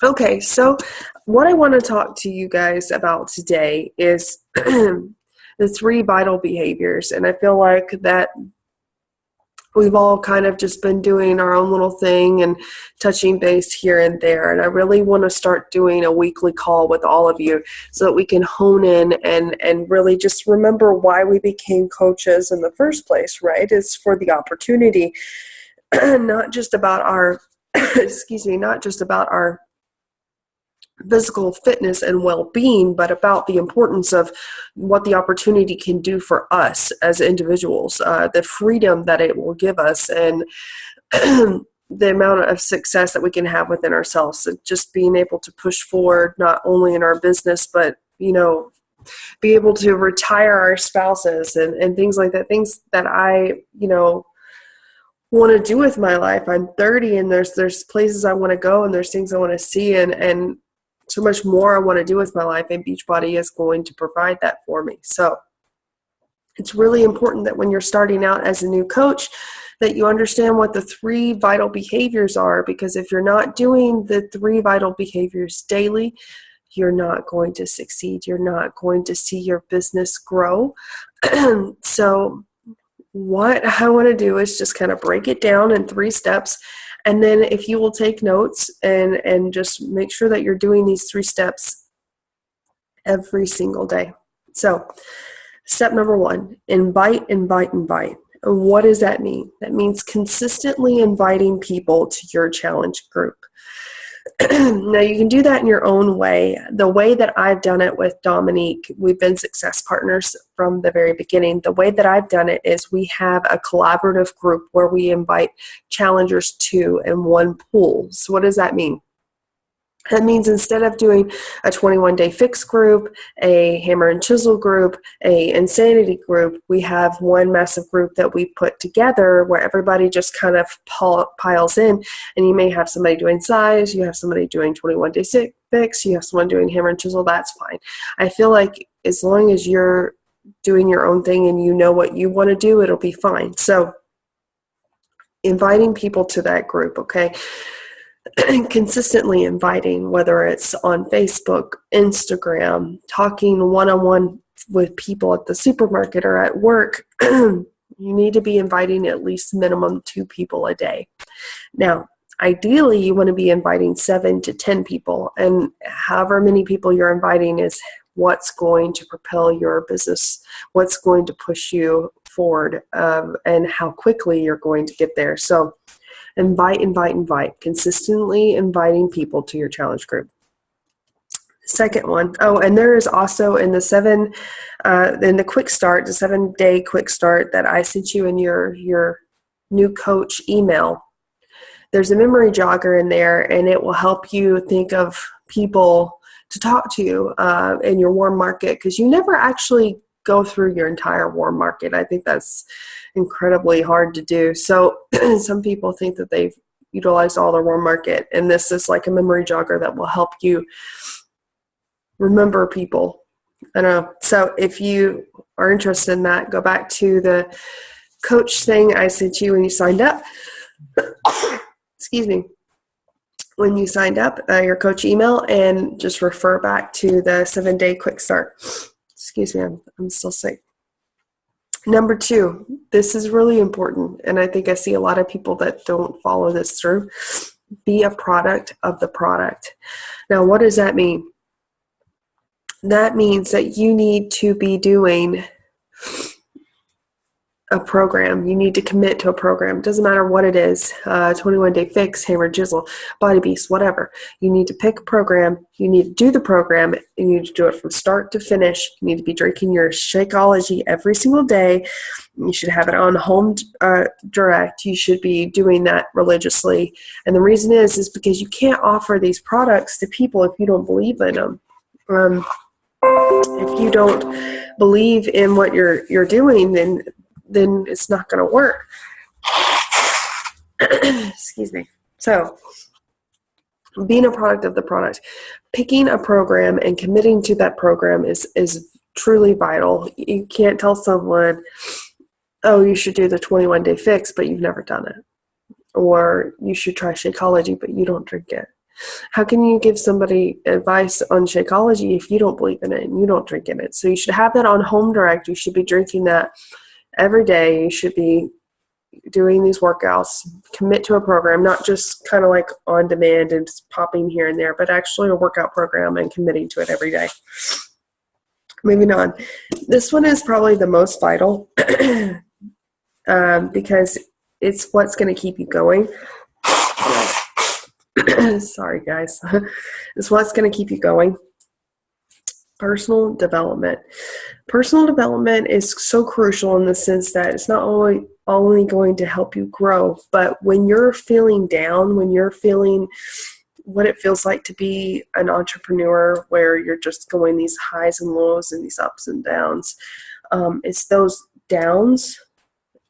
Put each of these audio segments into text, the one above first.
Okay, so what I want to talk to you guys about today is the three vital behaviors. And I feel like that we've all kind of just been doing our own little thing and touching base here and there. And I really want to start doing a weekly call with all of you so that we can hone in and really just remember why we became coaches in the first place, right? It's for the opportunity, not just about our, excuse me, not just about our physical fitness and well-being, but about the importance of what the opportunity can do for us as individuals, the freedom that it will give us, and the amount of success that we can have within ourselves. So just being able to push forward, not only in our business, but, be able to retire our spouses and things like that, things that I, want to do with my life. I'm 30 and there's places I want to go and there's things I want to see and so much more I want to do with my life, and Beachbody is going to provide that for me. So it's really important that when you're starting out as a new coach that you understand what the three vital behaviors are, because if you're not doing the three vital behaviors daily, you're not going to succeed. You're not going to see your business grow. So what I want to do is just kind of break it down in 3 steps. And then if you will take notes and just make sure that you're doing these 3 steps every single day. So step number 1, invite, invite, invite. And what does that mean? That means consistently inviting people to your challenge group. Now, you can do that in your own way. The way that I've done it with Dominique, we've been success partners from the very beginning. The way that I've done it is we have a collaborative group where we invite challengers to in one pool. So what does that mean? That means instead of doing a 21-day fix group, a hammer and chisel group, a insanity group, we have one massive group that we put together where everybody just kind of piles in. And you may have somebody doing size, you have somebody doing 21-day fix, you have someone doing hammer and chisel, that's fine. I feel like as long as you're doing your own thing and you know what you want to do, it'll be fine. So inviting people to that group, okay? Consistently inviting, whether it's on Facebook, Instagram, talking one-on-one with people at the supermarket or at work, you need to be inviting at least minimum 2 people a day. Now, ideally, you want to be inviting 7 to 10 people, and however many people you're inviting is what's going to propel your business, what's going to push you forward, and how quickly you're going to get there. So invite, invite, invite. Consistently inviting people to your challenge group. Second one, and there is also in the 7-day quick start that I sent you in your new coach email. There's a memory jogger in there, and it will help you think of people to talk to in your warm market, because you never actually go through your entire warm market. I think that's incredibly hard to do. So some people think that they've utilized all their warm market, and this is like a memory jogger that will help you remember people. I know. So if you are interested in that, go back to the coach thing I sent you when you signed up. Excuse me. When you signed up, your coach email, and just refer back to the 7-day quick start. Excuse me, I'm still sick. Number 2, this is really important, and I think I see a lot of people that don't follow this through. Be a product of the product. Now, what does that mean? That means that you need to be doing a program. You need to commit to a program. It doesn't matter what it is, 21-day fix, hammer, chisel, body beast, whatever. You need to pick a program. You need to do the program. You need to do it from start to finish. You need to be drinking your Shakeology every single day. You should have it on home direct. You should be doing that religiously. And the reason is because you can't offer these products to people if you don't believe in them. If you don't believe in what you're doing, then it's not going to work. Excuse me. So, being a product of the product, picking a program and committing to that program is truly vital. You can't tell someone, oh, you should do the 21-day fix, but you've never done it. Or you should try Shakeology, but you don't drink it. How can you give somebody advice on Shakeology if you don't believe in it and you don't drink in it? So you should have that on home direct. You should be drinking that every day. You should be doing these workouts, commit to a program, not just kind of like on demand and just popping here and there, but actually a workout program and committing to it every day. Moving on. This one is probably the most vital because it's what's going to keep you going. Sorry, guys. It's what's going to keep you going. Personal development. Personal development is so crucial in the sense that it's not only going to help you grow, but when you're feeling down, when you're feeling what it feels like to be an entrepreneur where you're just going these highs and lows and these ups and downs, it's those downs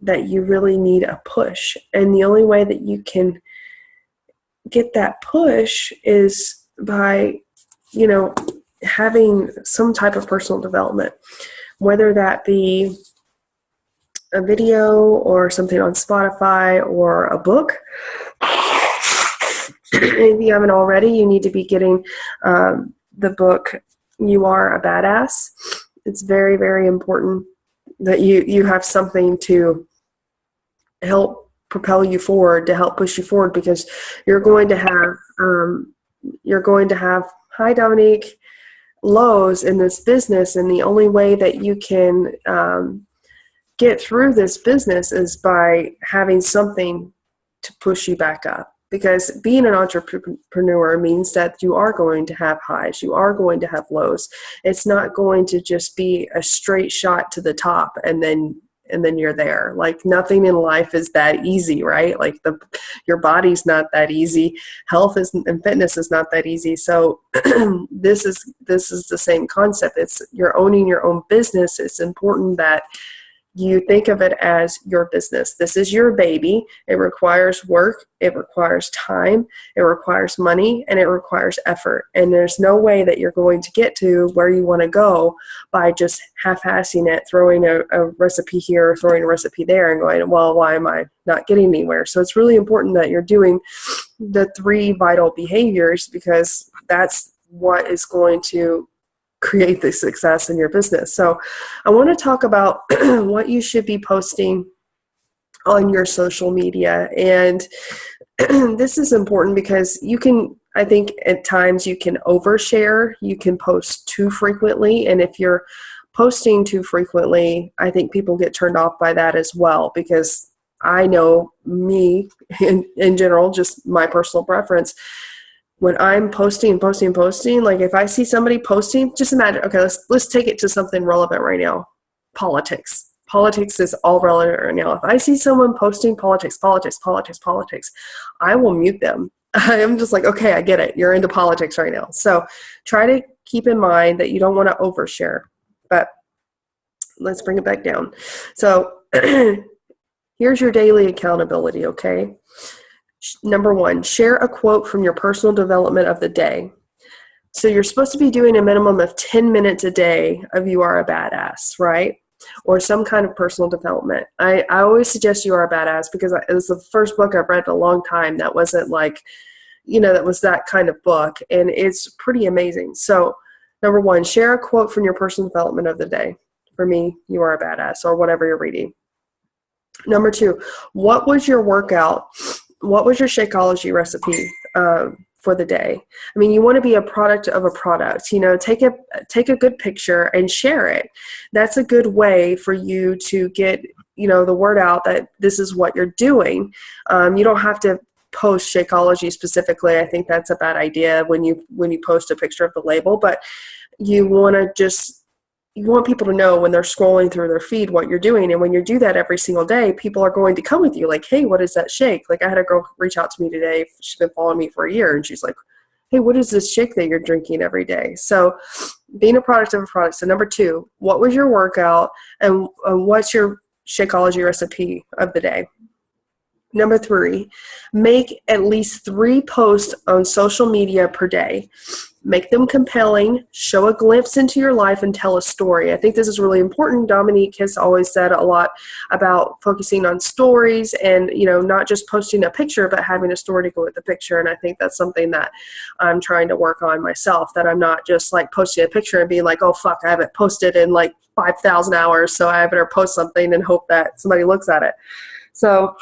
that you really need a push. And the only way that you can get that push is by, having some type of personal development, whether that be a video or something on Spotify or a book. If you haven't already, you need to be getting the book, You Are a Badass. It's very, very important that you have something to help propel you forward, to help push you forward, because you're going to have hi Dominique, lows in this business, and the only way that you can get through this business is by having something to push you back up. Because being an entrepreneur means that you are going to have highs, you are going to have lows. It's not going to just be a straight shot to the top and then you're there. Like, nothing in life is that easy, right? Like your body's not that easy. Health and fitness is not that easy. So this is the same concept. It's you're owning your own business. It's important that you think of it as your business. This is your baby. It requires work. It requires time. It requires money, and it requires effort. And there's no way that you're going to get to where you want to go by just half-assing it, throwing a recipe here, throwing a recipe there, and going, well, why am I not getting anywhere? So it's really important that you're doing the 3 vital behaviors, because that's what is going to create the success in your business. So I want to talk about what you should be posting on your social media. And this is important because I think at times you can overshare, you can post too frequently. And if you're posting too frequently, I think people get turned off by that as well, because I know me in general, just my personal preference, when I'm posting, like if I see somebody posting, just imagine, okay, let's take it to something relevant right now. Politics. Politics is all relevant right now. If I see someone posting politics, I will mute them. I'm just like, okay, I get it. You're into politics right now. So try to keep in mind that you don't want to overshare, but let's bring it back down. So here's your daily accountability, okay? Number 1, share a quote from your personal development of the day. So you're supposed to be doing a minimum of 10 minutes a day of You Are a Badass, right? Or some kind of personal development. I always suggest You Are a Badass because it was the first book I've read in a long time that wasn't like, that was that kind of book. And it's pretty amazing. So number 1, share a quote from your personal development of the day. For me, You Are a Badass, or whatever you're reading. Number 2, what was your workout? What was your Shakeology recipe for the day? I mean, you want to be a product of a product. Take a good picture and share it. That's a good way for you to get the word out that this is what you're doing. You don't have to post Shakeology specifically. I think that's a bad idea when you post a picture of the label, but you want people to know when they're scrolling through their feed what you're doing. And when you do that every single day, people are going to come with you like, hey, what is that shake? Like, I had a girl reach out to me today. She's been following me for a year. And she's like, hey, what is this shake that you're drinking every day? So being a product of a product. So number 2, what was your workout and what's your Shakeology recipe of the day? Number 3, make at least 3 posts on social media per day. Make them compelling, show a glimpse into your life, and tell a story. I think this is really important. Dominique has always said a lot about focusing on stories and, not just posting a picture, but having a story to go with the picture. And I think that's something that I'm trying to work on myself, that I'm not just like posting a picture and being like, oh, fuck, I haven't posted in like 5,000 hours, so I better post something and hope that somebody looks at it. So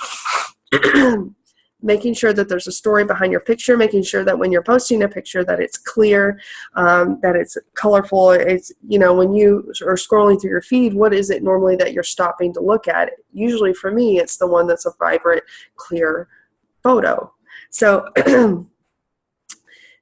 making sure that there's a story behind your picture, making sure that when you're posting a picture that it's clear, that it's colorful. It's, when you are scrolling through your feed, what is it normally that you're stopping to look at? Usually for me, it's the one that's a vibrant, clear photo. So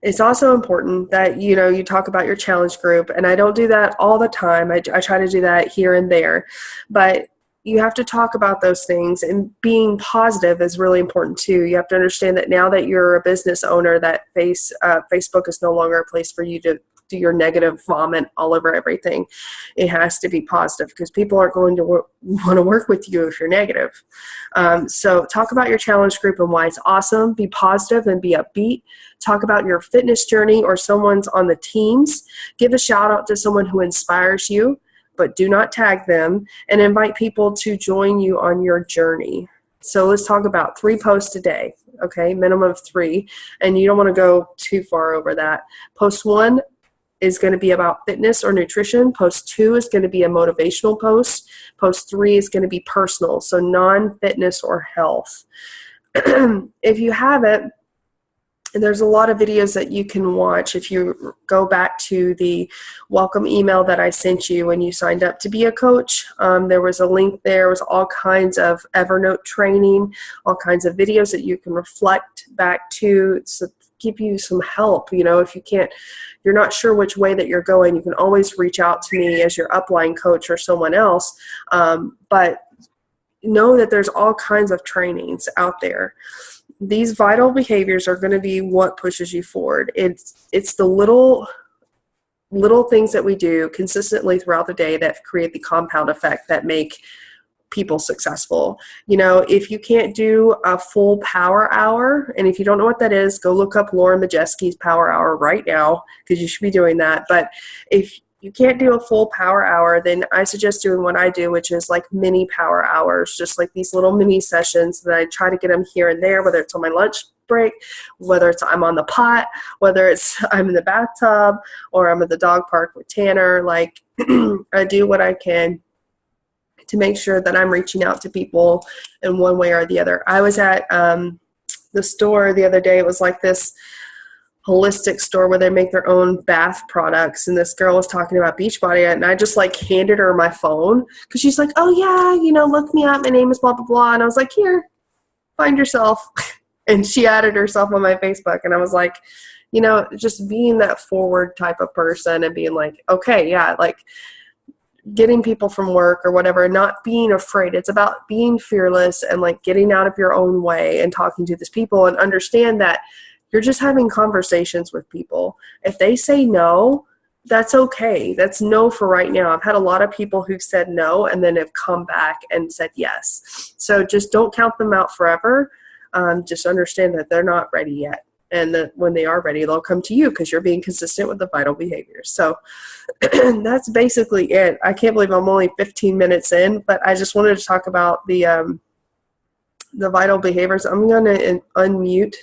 it's also important that, you talk about your challenge group, and I don't do that all the time. I try to do that here and there, but you have to talk about those things, and being positive is really important too. You have to understand that now that you're a business owner, that Facebook is no longer a place for you to do your negative vomit all over everything. It has to be positive, because people aren't going to want to work with you if you're negative. So talk about your challenge group and why it's awesome. Be positive and be upbeat. Talk about your fitness journey or someone's on the teams. Give a shout out to someone who inspires you, but do not tag them, and invite people to join you on your journey. So let's talk about 3 posts a day, okay? Minimum of 3, and you don't want to go too far over that. Post 1 is going to be about fitness or nutrition. Post 2 is going to be a motivational post. Post 3 is going to be personal, so non-fitness or health. If you haven't, and there's a lot of videos that you can watch. If you go back to the welcome email that I sent you when you signed up to be a coach, there was a link there. There was all kinds of Evernote training, all kinds of videos that you can reflect back to give you some help. If you're not sure which way that you're going, you can always reach out to me as your upline coach or someone else. But know that there's all kinds of trainings out there. These vital behaviors are going to be what pushes you forward. It's the little things that we do consistently throughout the day that create the compound effect that make people successful. If you can't do a full power hour, and if you don't know what that is, go look up Lauren Majeski's power hour right now, because you should be doing that. But if you can't do a full power hour, then I suggest doing what I do, which is like mini power hours, just like these little mini sessions that I try to get them here and there, whether it's on my lunch break, whether it's I'm on the pot, whether it's I'm in the bathtub, or I'm at the dog park with Tanner. Like I do what I can to make sure that I'm reaching out to people in one way or the other. I was at the store the other day. It was like this holistic store where they make their own bath products, and this girl was talking about Beachbody, and I just like handed her my phone, because she's like, oh yeah, look me up, my name is blah blah blah, and I was like, here, find yourself. And she added herself on my Facebook, and I was like, just being that forward type of person and being like, okay, yeah, like getting people from work or whatever, not being afraid. It's about being fearless and like getting out of your own way and talking to these people, and understand that you're just having conversations with people. If they say no, that's okay. That's no for right now. I've had a lot of people who've said no and then have come back and said yes. So just don't count them out forever. Just understand that they're not ready yet. And that when they are ready, they'll come to you, because you're being consistent with the vital behaviors. So that's basically it. I can't believe I'm only 15 minutes in, but I just wanted to talk about the vital behaviors. I'm going to unmute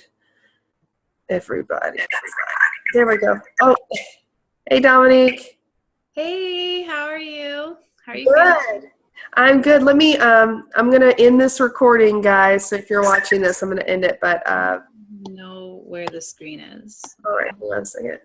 everybody. There we go. Oh, hey, Dominique. Hey, how are you? How are you Good. feeling? I'm good. Let me, I'm going to end this recording, guys. So if you're watching this, I'm going to end it. But Know where the screen is. all right, hold on a second.